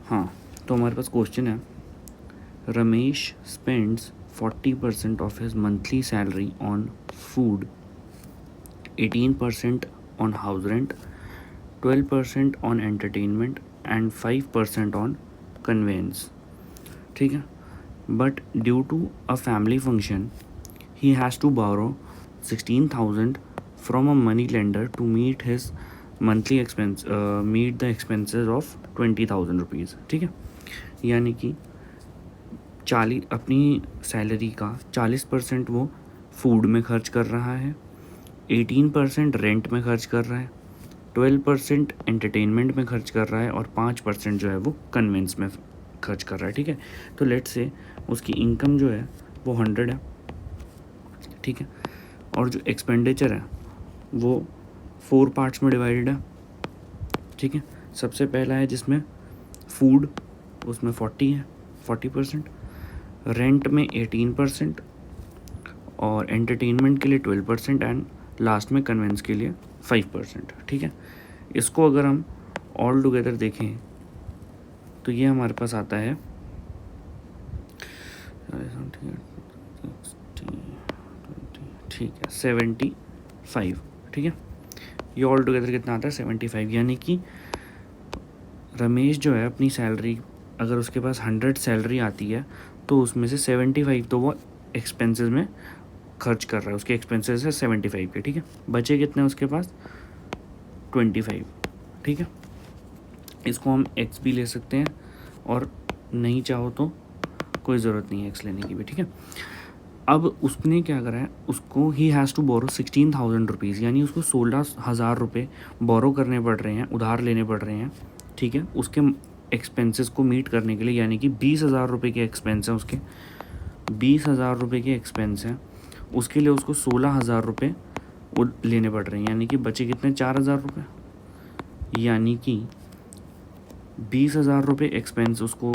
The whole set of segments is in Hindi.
हाँ, तो हमारे पास क्वेश्चन है, Ramesh spends 40% of his monthly salary on food, 18% on house rent, 12% on entertainment and 5% on conveyance. ठीक है, but due to a family function he has to borrow 16,000 from a money lender to meet his monthly expense meet the expenses of 20,000 rupees. ठीक है, यानी कि 40 अपनी सैलरी का 40% वो फूड में खर्च कर रहा है, 18% रेंट में खर्च कर रहा है, 12% एंटरटेनमेंट में खर्च कर रहा है और 5% जो है वो कन्वेंस में खर्च कर रहा है. ठीक है, तो लेट्स से उसकी इनकम जो है वो 100 है. ठीक है, और जो एक्सपेंडिचर है वो 4 पार्ट्स में डिवाइडेड है. ठीक है, सबसे पहला है जिसमें फूड, उसमें 40 है, 40%, रेंट में 18% और एंटरटेनमेंट के लिए 12% एंड लास्ट में कन्वेंस के लिए 5%. ठीक है, इसको अगर हम ऑल टुगेदर देखें तो ये हमारे पास आता है ठीक है 75. ठीक है, ये ऑल टुगेदर कितना आता है 75. यानी कि रमेश जो है अपनी सैलरी, अगर उसके पास 100 सैलरी आती है तो उसमें से 75 तो वो एक्सपेंसेस में खर्च कर रहा है, उसके एक्सपेंसेस है 75 के. ठीक है, बचे कितने उसके पास 25. ठीक है, इसको हम एक्स भी ले सकते हैं और नहीं चाहो तो कोई ज़रूरत नहीं है एक्स लेने की भी. ठीक है, अब उसने क्या करा है, उसको he has to borrow 16,000 rupees, यानी उसको 16,000 रुपये बोरो करने पड़ रहे हैं, उधार लेने पड़ रहे हैं. ठीक है, उसके एक्सपेंसेस को मीट करने के लिए, यानी कि 20,000 रुपये के एक्सपेंस हैं उसके, 20,000 रुपये के एक्सपेंस हैं, उसके लिए उसको 16,000 रुपये लेने पड़ रहे हैं. यानी कि बचे कितने 4,000 रुपये, यानी कि 20,000 रुपये एक्सपेंस उसको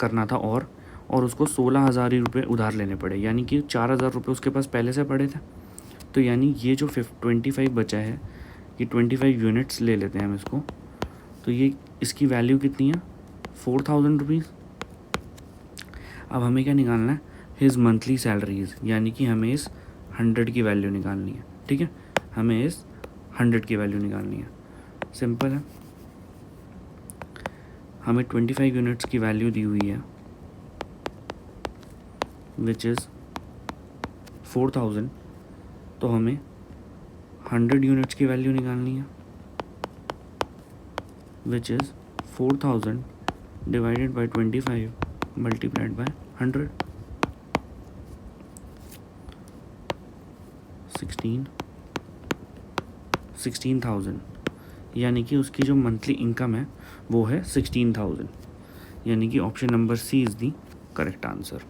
करना था और उसको 16,000 ही रुपये उधार लेने पड़े, यानी कि 4,000 रुपये उसके पास पहले से पड़े थे. तो यानी ये जो 25 बचा है, ये 25 यूनिट्स ले लेते हैं हम इसको, तो ये इसकी वैल्यू कितनी है 4,000 रुपीज़. अब हमें क्या निकालना है, हिज मंथली सैलरीज, यानी कि हमें इस 100 की वैल्यू निकालनी है. ठीक है, हमें इस 100 की वैल्यू निकालनी है. सिंपल है, हमें 25 यूनिट्स की वैल्यू दी हुई है विच इज़ 4,000, तो हमें 100 यूनिट्स की वैल्यू निकालनी है which is 4,000 divided by 25 multiplied by 100, 16,000. यानी कि उसकी जो मंथली इनकम है वो है 16,000. यानी कि option number C is the correct answer.